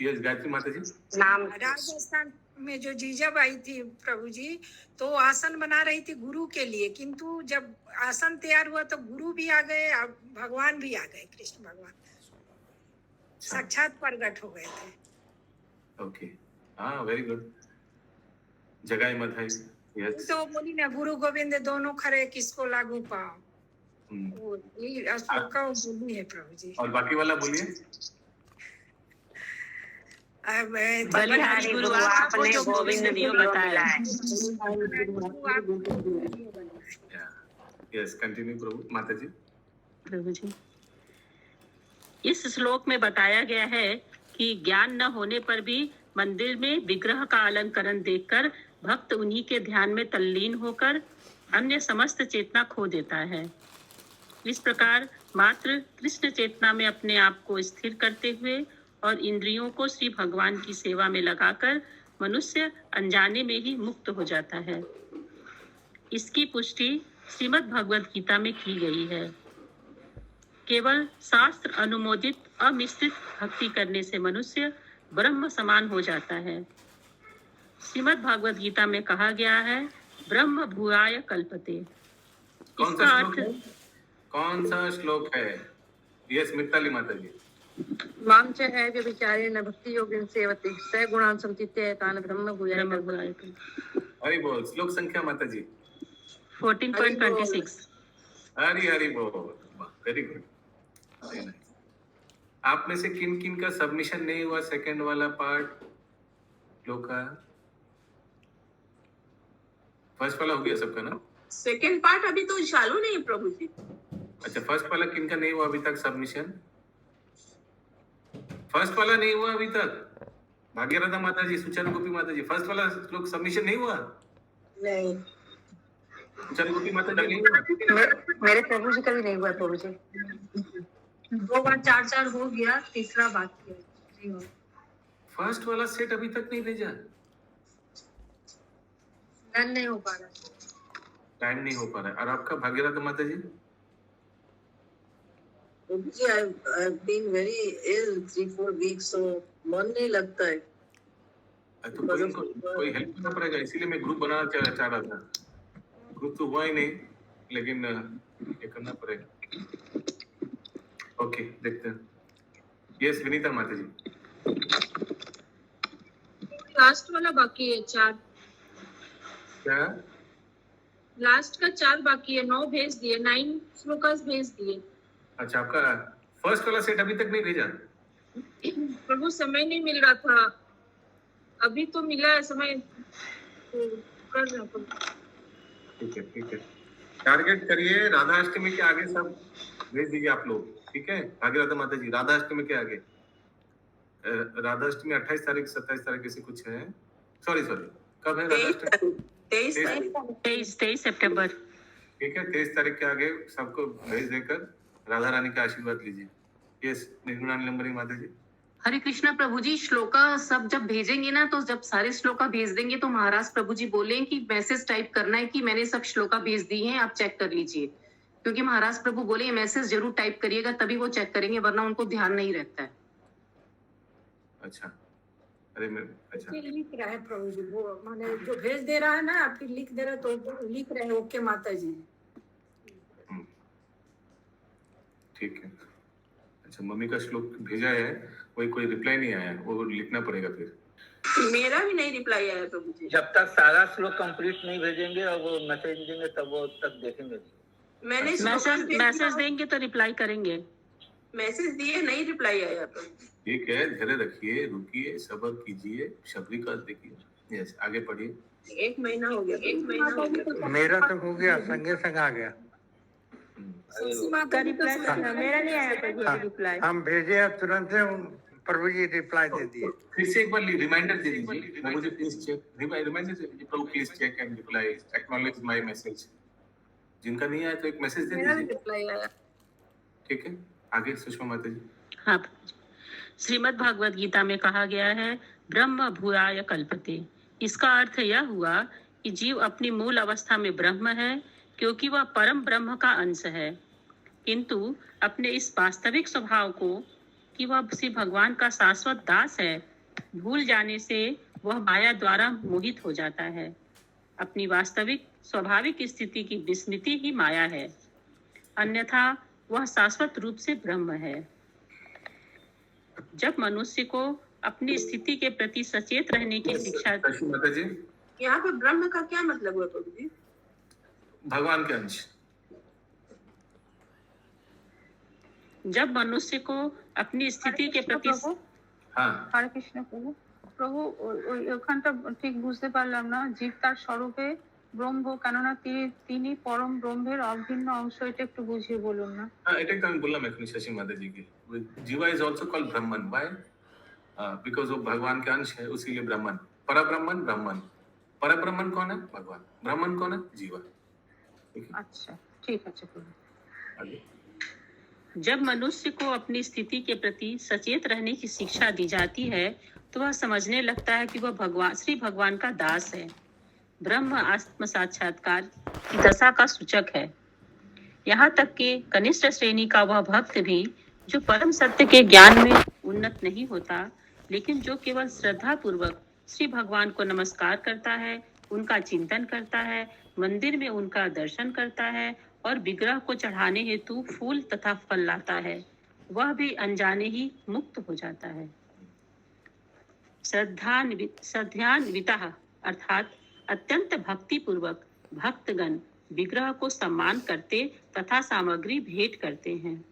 यस, गायत्री माता जी। नाम राजस्थान में जो जीजाबाई थी प्रभु जी, तो आसन बना रही थी गुरु के लिए, किंतु जब आसन तैयार हुआ तो गुरु भी आ गए, भगवान भी आ गए, कृष्ण भगवान साक्षात प्रकट हो गए थे। ओके, हाँ, वेरी गुड। जगाई मधाई। यस, तो बोली ना, गुरु गोविंद दोनों खरे, किसको लागू पाओ। वो ये अशोक का बोली है प्रभु जी। और बाकी वाला बोलिए। बलिहारी गुरु आपको जो गोविंद दियो बताया। यस, कंटिन्यू प्रभु माता जी। प्रभु जी, इस श्लोक में बताया गया है कि ज्ञान न होने पर भी मंदिर में विग्रह का अलंकरण देखकर भक्त उन्हीं के ध्यान में तल्लीन होकर अन्य समस्त चेतना खो देता है। इस प्रकार मात्र कृष्ण चेतना में अपने आप को स्थिर करते हुए और इंद्रियों को श्री भगवान की सेवा में लगाकर मनुष्य अनजाने में ही मुक्त हो जाता है। इसकी पुष्टि श्रीमद् भगवद गीता में की गई है। केवल शास्त्र अनुमोदित अमिश्रित भक्ति करने से मनुष्य ब्रह्म समान हो जाता है। श्रीमद् भगवद गीता में कहा गया है, ब्रह्म भूयाय कल्पते। कौन सा श्लोक है? यस, मिताली माता जी। मां च है व्यभिचारेण भक्ति योगिन सेवते स गुणान् संचित्य तान् ब्रह्म भूयाय कल्पते। हरि बोल। श्लोक संख्या माता जी 14.26। हरि हरि बोल। Very good. आप में से किन किन का सबमिशन नहीं हुआ सेकंड वाला पार्ट श्लोक का? फर्स्ट वाला हो गया सबका ना? सेकंड पार्ट अभी तो चालू नहीं है प्रभु जी। अच्छा, फर्स्ट वाला किन का नहीं हुआ अभी तक सबमिशन? फर्स्ट वाला नहीं हुआ अभी तक? भाग्यरथा माता जी, सुचन गोपी माता जी, फर्स्ट वाला श्लोक सबमिशन नहीं हुआ? नहीं, सुचन गोपी माता जी नहीं हुआ? मेरे प्रभु जी का भी नहीं हुआ प्रभु जी। 2 बार 4 हो गया, तीसरा बाकी है। फर्स्ट वाला सेट अभी तक नहीं भेजा? नहीं हो पा रहा, टाइम नहीं हो पा रहा है। और आपका भाग्यरथा माता जी? जी I've been very ill 3-4 weeks, so मन नहीं लगता है। तो कोई हेल्प करना पड़ेगा, इसीलिए मैं ग्रुप बनाना चाह रहा था। ग्रुप तो हुआ ही नहीं, लेकिन ये करना पड़ेगा। ओके, देखते हैं। यस, विनीता माता जी। लास्ट वाला बाकी है 4। क्या? लास्ट का 4 बाकी है। 9 भेज दिए, 9 श्लोकास भेज दिए। अच्छा, आपका फर्स्ट वाला सेट अभी तक नहीं भेजा? प्रभु समय नहीं मिल रहा था, अभी तो मिला है समय, तो कर रहा हूं। ठीक है, ठीक है। टारगेट करिए, राधाष्टमी के आगे सब भेज दीजिए आप लोग, ठीक है? भाग्यरथा माता जी, राधाष्टमी के आगे। राधाष्टमी 28 तारीख 27 तारीख ऐसे कुछ है। सॉरी, कब है राधाष्टमी? 23 सितंबर। ठीक है, 23 तारीख के आगे सबको भेज देकर राधा रानी का आशीर्वाद लीजिए। यस, निर्गुणानी लंबरी माता जी। हरे कृष्णा प्रभु जी। श्लोका सब जब भेजेंगे ना, तो जब सारे श्लोका भेज देंगे तो महाराज प्रभु जी बोले कि मैसेज टाइप करना है कि मैंने सब श्लोका भेज दी हैं, आप चेक कर लीजिए। क्योंकि महाराज प्रभु बोले ये मैसेज जरूर टाइप करिएगा, तभी वो चेक करेंगे, वरना उनको ध्यान नहीं रहता है। अच्छा, अरे मैं अच्छा लिख रहा है प्रभु जी, वो माने जो भेज दे रहा है ना, फिर लिख दे रहा है, तो लिख रहे हैं ओके माता जी। ठीक है। अच्छा, मम्मी का श्लोक भेजा है, कोई रिप्लाई नहीं आया, वो लिखना पड़ेगा फिर। मेरा भी नहीं रिप्लाई आया प्रभु जी। जब तक सारा श्लोक कंप्लीट नहीं भेजेंगे और वो मैसेज देंगे तब वो तक देखेंगे। मैंने मैसेज देंगे तो रिप्लाई करेंगे। मैसेज दिए, नहीं रिप्लाई आया प्रभु। ठीक है, धैर्य रखिए, रुकिए, सब्र कीजिए, शबरी का देखिए। यस, आगे पढ़िए। 1 महीना हो गया, 1 महीना हो गया। मेरा तो हो गया, संगे संग आ गया। मेरा नहीं आया प्रभु जी रिप्लाई। हम भेजे अब तुरंत से प्रभु जी रिप्लाई दे दिए। फिर से एक बार रिमाइंडर दे दीजिए, मुझे प्लीज चेक, रिमाइंडर दे दीजिए, प्रभु please check and reply, acknowledge my message. जिनका नहीं आया तो एक मैसेज दे मेरा दीजिए। रिप्लाई आया। ठीक है, आगे सुषमा माता जी। हाँ, श्रीमद् भागवत गीता में कहा गया है, ब्रह्म भूयाय कल्पते। इसका अर्थ यह हुआ कि जीव अपनी मूल अवस्था में ब्रह्म है, क्योंकि वह परम ब्रह्म का अंश है, किंतु अपने इस वास्तविक स्वभाव को कि वह श्री भगवान का शाश्वत दास है भूल जाने से वह माया द्वारा मोहित हो जाता है। अपनी वास्तविक स्वाभाविक स्थिति की विस्मृति ही माया है, अन्यथा वह शाश्वत रूप से ब्रह्म है। जब मनुष्य को अपनी स्थिति के प्रति सचेत रहने की शिक्षा। माता जी, यहाँ पे ब्रह्म का क्या मतलब हुआ प्रभु जी? भगवान के अंश। जब मनुष्य को अपनी स्थिति के प्रति। हाँ, हरे कृष्ण प्रभु। প্রভু ওখানটা ঠিক বুঝতে পারলাম না, জীব তার স্বরূপে ব্রহ্ম, কেননা তিনি পরম ব্রহ্মের অভিন্ন অংশ, এটা একটু বুঝিয়ে বলুন না। हाँ এটা तो আমি বললাম এখনি शशि माता जी की जीवा is also called Brahman why because वो भगवान का अंश है उसीलिए ब्रह्मन परब्रह्मन ब्रह्मन परब्रह्मन कौन है भगवान ब्रह्मन कौन है जीवा ठीक है আচ্ছা, ঠিক আছে প্রভু। आगे जब मनुष्य को अपनी स्थिति के प्रति सचेत रहने की शिक्षा दी जाती है तो वह समझने लगता है कि वह भगवान श्री भगवान का दास है। ब्रह्म आत्म साक्षात्कार की दशा का सूचक है। यहाँ तक कि कनिष्ठ श्रेणी का वह भक्त भी जो परम सत्य के ज्ञान में उन्नत नहीं होता, लेकिन जो केवल श्रद्धा पूर्वक श्री भगवान को नमस्कार करता है, उनका चिंतन करता है, मंदिर में उनका दर्शन करता है और विग्रह को चढ़ाने हेतु फूल तथा फल लाता है, वह भी अनजाने ही मुक्त हो जाता है। श्रद्धान्वितः अर्थात अत्यंत भक्ति पूर्वक भक्तगण विग्रह को सम्मान करते तथा सामग्री भेंट करते हैं।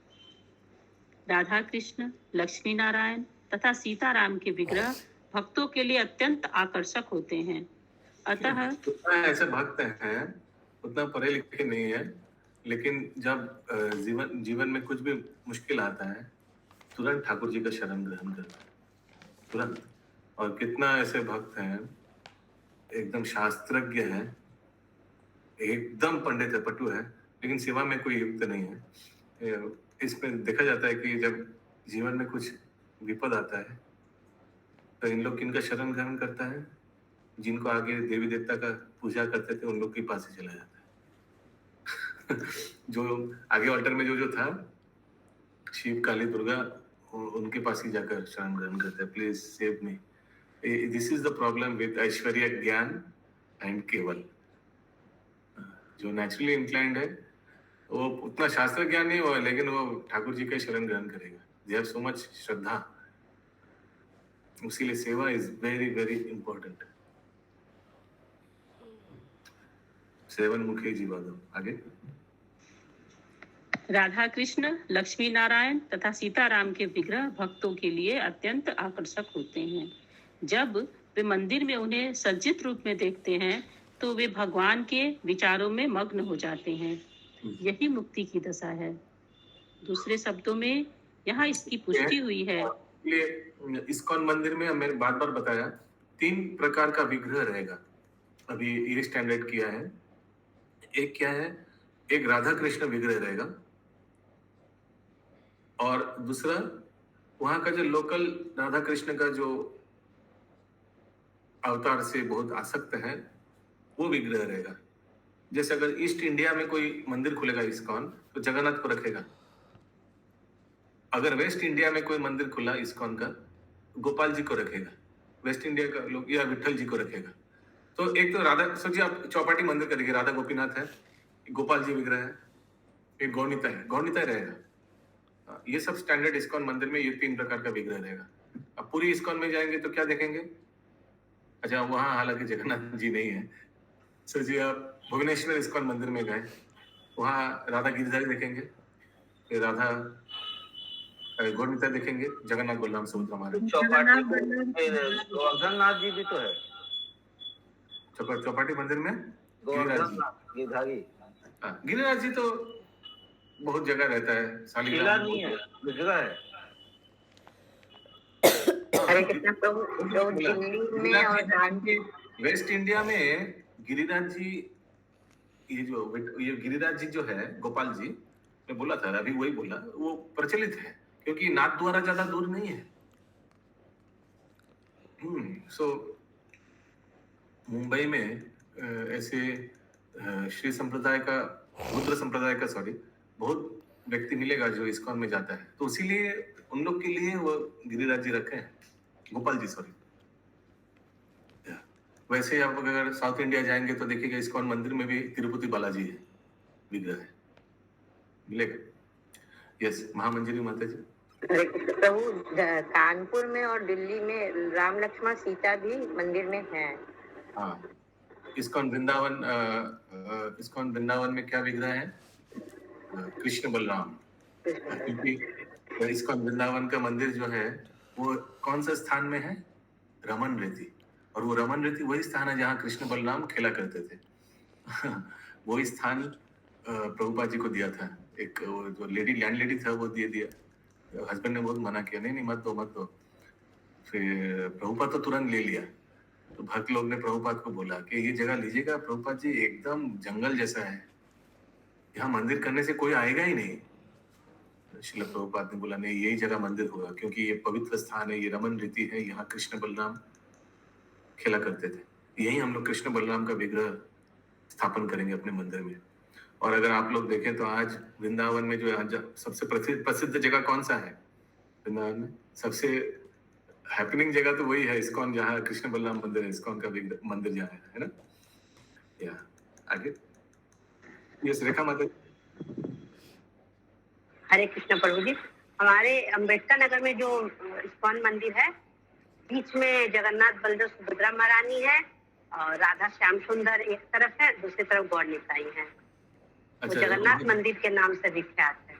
राधा कृष्ण, लक्ष्मी नारायण तथा सीताराम के विग्रह भक्तों के लिए अत्यंत आकर्षक होते हैं। अतः जितना ऐसे भक्त हैं उतना पढ़े लिखे नहीं है, लेकिन जब जीवन में कुछ भी मुश्किल आता है तुरंत ठाकुर जी का शरण ग्रहण करता है तुरंत। और कितना ऐसे भक्त हैं एकदम शास्त्रज्ञ है, एकदम पंडित है, पटु है, लेकिन सेवा में कोई युक्त नहीं है। इसमें देखा जाता है कि जब जीवन में कुछ विपद आता है तो इन लोग किनका शरण ग्रहण करता है, जिनको आगे देवी देवता का पूजा करते थे उन लोग के पास ही चला जाता है। जो आगे ऑल्टर में जो था शिव काली दुर्गा उनके पास ही जाकर शरण ग्रहण करते हैं, please save me. This is the problem with ऐश्वर्य ज्ञान एंड केवल। जो नेचुरली इंक्लाइंड है वो उतना शास्त्र ज्ञान नहीं हुआ, लेकिन वो ठाकुर जी का शरण ग्रहण करेगा। दे हैव सो मच श्रद्धा, उसीलिए सेवा is very very important. Seven मुखे जीवा दो। आगे राधा कृष्ण, लक्ष्मी नारायण तथा सीताराम के विग्रह भक्तों के लिए अत्यंत आकर्षक होते हैं। जब वे मंदिर में उन्हें सज्जित रूप में देखते हैं तो वे भगवान के विचारों में मग्न हो जाते हैं। यही मुक्ति की दशा है। दूसरे शब्दों में यहाँ इसकी पुष्टि हुई है। ये इस्कॉन मंदिर में मैंने बार बार बताया 3 प्रकार का विग्रह रहेगा। अभी ये स्टैंडर्ड किया है। एक क्या है, एक राधा कृष्ण विग्रह रहेगा और दूसरा वहां का जो लोकल राधा कृष्ण का जो अवतार से बहुत आसक्त है वो विग्रह रहेगा। जैसे अगर ईस्ट इंडिया में कोई मंदिर खुलेगा इस्कॉन तो जगन्नाथ को रखेगा। अगर वेस्ट इंडिया में कोई मंदिर खुला इस्कॉन का गोपाल जी को रखेगा। वेस्ट इंडिया का लोग या विठल जी को रखेगा। तो एक तो राधा, सोचिए आप चौपाटी मंदिर का देखिए, राधा गोपीनाथ है, गोपाल जी विग्रह है, एक गौनिता है, गौनिता रहेगा। ये सब स्टैंडर्ड इस्कॉन मंदिर में ये 3 प्रकार का विग्रह रहेगा। अब पूरी इस्कॉन में जाएंगे तो क्या देखेंगे? अच्छा वहां हालांकि जगन्नाथ जी नहीं है। सोचिए आप भुवनेश्वर इस्कॉन मंदिर में गए, वहां राधा गिरधारी देखेंगे, फिर राधा गौरमिता देखेंगे, जगन्नाथ बलराम सुभद्रा हमारे। चौपाटी गोवर्धन नाथ जी भी तो है। चौपाटी मंदिर में गिरधारी गिरिराज जी तो बहुत जगह रहता है, शिला नहीं है, विग्रह है। हरे कृष्ण प्रभु, जो दिल्ली में और वेस्ट इंडिया में गिरिराज जी, ये गिरिराज जी जो है गोपाल जी, मैं बोला था अभी वही बोला, वो प्रचलित है क्योंकि नाथ द्वारा ज्यादा दूर नहीं है। सो मुंबई में ऐसे श्री संप्रदाय का, रुद्र संप्रदाय का बहुत व्यक्ति मिलेगा जो इस्कॉन में जाता है, तो इसीलिए उन लोग के लिए वो गिरिराज जी रखे हैं, गोपाल जी वैसे आप अगर साउथ इंडिया जाएंगे तो देखिएगा इस्कॉन मंदिर में भी तिरुपति बालाजी है, विग्रह है, मिलेगा। यस, महामंजरी माता जी। प्रभु, कानपुर में और दिल्ली में राम लक्ष्मण सीता भी मंदिर में हैं। हाँ, इस्कॉन वृंदावन में क्या विग्रह है? कृष्ण बलराम। क्योंकि इस्कॉन वृंदावन का मंदिर जो है वो कौन सा स्थान में है? रमन रेती, और वो रमन रेती वही स्थान है जहाँ कृष्ण बलराम खेला करते थे। वही स्थान प्रभुपाद जी को दिया था। एक वो जो लैंड लेडी था वो दे दिया। हस्बैंड ने बहुत मना किया, नहीं नहीं मत दो मत दो। फिर प्रभुपाद तो तुरंत ले लिया। तो भक्त लोग ने प्रभुपाद को बोला कि ये जगह लीजिएगा प्रभुपाद जी, एकदम जंगल जैसा है, यहाँ मंदिर करने से कोई आएगा ही नहीं। श्रील प्रभुपाद ने बोला नहीं, यही जगह मंदिर होगा, क्योंकि ये पवित्र स्थान है, ये रमन रीति है, यहाँ कृष्ण बलराम खेला करते थे। यही हम लोग कृष्ण बलराम का विग्रह स्थापन करेंगे अपने मंदिर में। और अगर आप लोग देखें तो आज वृंदावन में जो सबसे प्रसिद्ध जगह कौन सा है? वृंदावन में सबसे हैपनिंग जगह तो वही है इस्कॉन, जहाँ कृष्ण बलराम मंदिर है, इस्कॉन का मंदिर जहाँ है ना। या आगे यस रेखा माता। हरे कृष्ण प्रभु जी, हमारे अम्बेडकर नगर में जो इस्कॉन मंदिर है, बीच में जगन्नाथ बलदेव सुभद्रा महारानी है और राधा श्याम सुंदर एक तरफ है, दूसरी तरफ गौर निताई है। वो जगन्नाथ मंदिर के नाम से विख्यात है।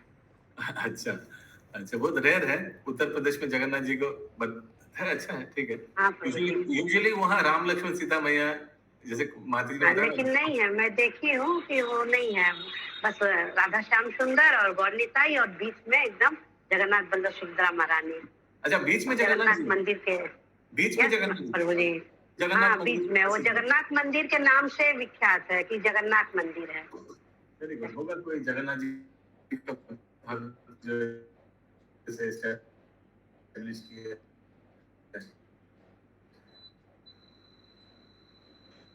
अच्छा अच्छा, बहुत रेयर है उत्तर प्रदेश में जगन्नाथ जी को है। अच्छा है, ठीक है। यूजुअली वहाँ राम लक्ष्मण सीता मैया जैसे माता जी ने बताया, लेकिन नहीं है, मैं देखी हूँ कि वो नहीं है, बस राधा श्याम सुंदर और गौर निताई और बीच में एकदम जगन्नाथ बलदेव सुभद्रा महारानी। अच्छा, बीच में जगन्नाथ मंदिर के बीच में जगन्नाथ प्रभु जी, हाँ बीच में वो जगन्नाथ मंदिर के नाम से विख्यात है कि जगन्नाथ मंदिर है। होगा कोई जगन्नाथ जी का जो एस्टैब्लिश किया।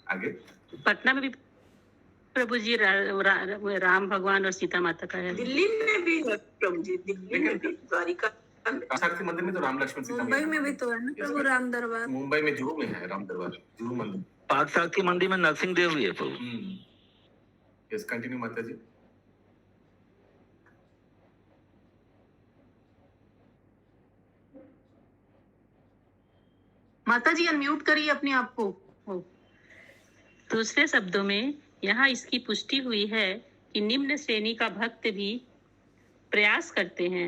आगे पटना में भी प्रभु जी राम भगवान और सीता माता का है। दिल्ली में भी है प्रभु जी, दिल्ली में भी द्वारिका सारथी मंदिर में तो राम लक्ष्मण सीता मुंबई में भी तो है ना प्रभु राम दरबार। मुंबई में जुहू में है राम दरबार, जुहू मंदिर। पार्थ सारथी मंदिर में नरसिंह देव भी है प्रभु। यस कंटिन्यू माता जी। माता जी अनम्यूट करिए अपने आप को। दूसरे शब्दों में यहाँ इसकी पुष्टि हुई है कि निम्न श्रेणी का भक्त भी प्रयास करते हैं।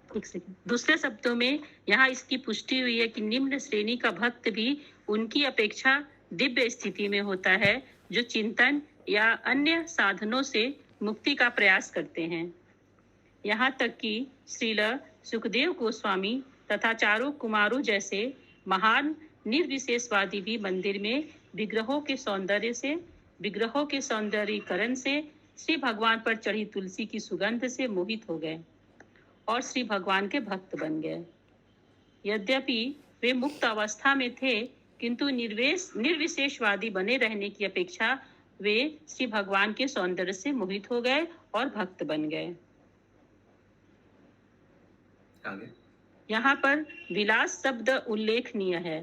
एक सेकंड। दूसरे शब्दों में यहाँ इसकी पुष्टि हुई है कि निम्न श्रेणी का भक्त भी उनकी अपेक्षा दिव्य स्थिति में होता है, जो चिंतन या अन्य साधनों से मुक्ति का प्रयास करते हैं। यहाँ तक कि श्रील सुखदेव गोस्वामी तथा चारू कुमारों जैसे महान निर्विशेषवादी भी मंदिर में विग्रहों के सौंदर्यीकरण से श्री भगवान पर चढ़ी तुलसी की सुगंध से मोहित हो गए और श्री भगवान के भक्त बन गए। यद्यपि वे मुक्त अवस्था में थे, किंतु निर्विशेषवादी बने रहने की अपेक्षा वे श्री भगवान के सौंदर्य से मोहित हो गए और भक्त बन गए। आगे यहाँ पर विलास शब्द उल्लेखनीय है।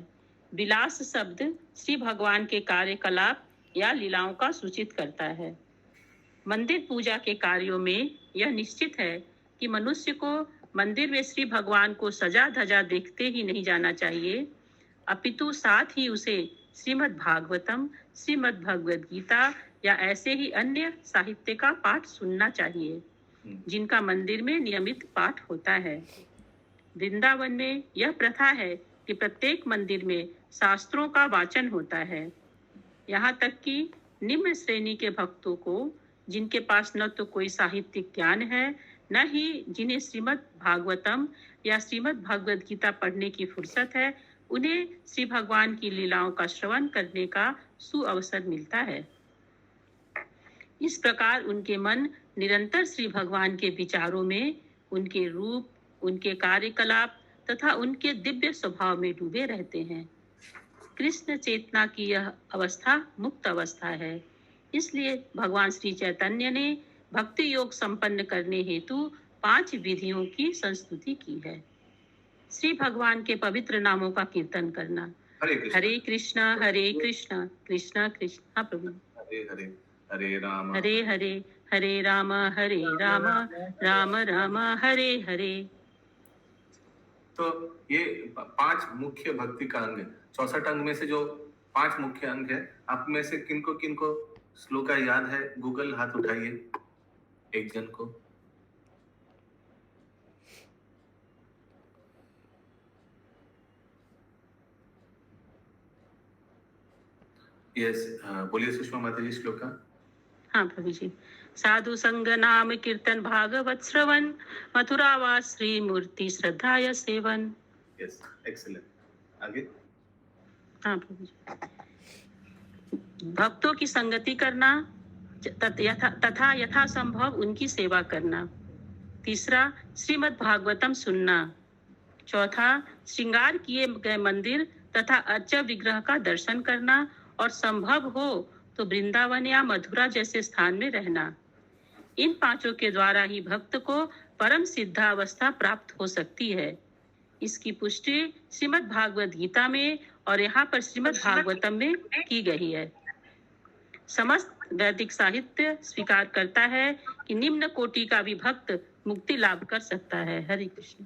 विलास शब्द श्री भगवान के कार्यकलाप या लीलाओं का सूचित करता है। मंदिर पूजा के कार्यों में यह निश्चित है कि मनुष्य को मंदिर में श्री भगवान को सजा धजा देखते ही नहीं जाना चाहिए, अपितु साथ ही उसे श्रीमद् भागवतम, श्रीमद् भगवद गीता या ऐसे ही अन्य साहित्य का पाठ सुनना चाहिए, जिनका मंदिर में नियमित पाठ होता है। वृंदावन में यह प्रथा है कि प्रत्येक मंदिर में शास्त्रों का वाचन होता है। यहाँ तक कि निम्न श्रेणी के भक्तों को, जिनके पास न तो कोई साहित्यिक ज्ञान है, न ही जिन्हें श्रीमद् भागवतम या श्रीमद् भगवद गीता पढ़ने की फुर्सत है, उन्हें श्री भगवान की लीलाओं का श्रवण करने का सुअवसर मिलता है। इस प्रकार उनके मन निरंतर श्री भगवान के विचारों में, उनके रूप, उनके कार्यकलाप तथा उनके दिव्य स्वभाव में डूबे रहते हैं। कृष्ण चेतना की यह अवस्था मुक्त अवस्था है। इसलिए भगवान श्री चैतन्य ने भक्ति योग संपन्न करने हेतु 5 विधियों की संस्तुति की है। श्री भगवान के पवित्र नामों का कीर्तन करना। हरे कृष्णा कृष्ण कृष्ण, हाँ प्रभु। हरे हरे हरे राम हरे हरे हरे राम राम राम हरे हरे। तो ये 5 मुख्य भक्ति का अंग है। 64 अंग में से जो 5 मुख्य अंग है, आप में से किनको किनको श्लोका याद है? गूगल हाथ उठाइए एक जन को। यस, बोलिए सुषमा माता जी श्लोका। हाँ प्रभु जी। साधु संग नाम कीर्तन भागवत श्रवण मथुरावास श्री मूर्ति श्रद्धाय सेवन। Yes, excellent. आगे। हाँ प्रभु जी। भक्तों की संगति करना तथा यथासंभव उनकी सेवा करना। तीसरा, श्रीमद् भागवतम सुनना। चौथा, श्रृंगार किए गए मंदिर तथा अर्चा विग्रह का दर्शन करना और संभव हो तो वृंदावन या मथुरा जैसे स्थान में रहना। इन पांचों के द्वारा ही भक्त को परम सिद्धावस्था प्राप्त हो सकती है। इसकी पुष्टि श्रीमद् भागवत गीता में और यहाँ पर श्रीमद् भागवतम में की गई है। समस्त वैदिक साहित्य स्वीकार करता है कि निम्न कोटि का भी भक्त मुक्ति लाभ कर सकता है। हरे कृष्ण।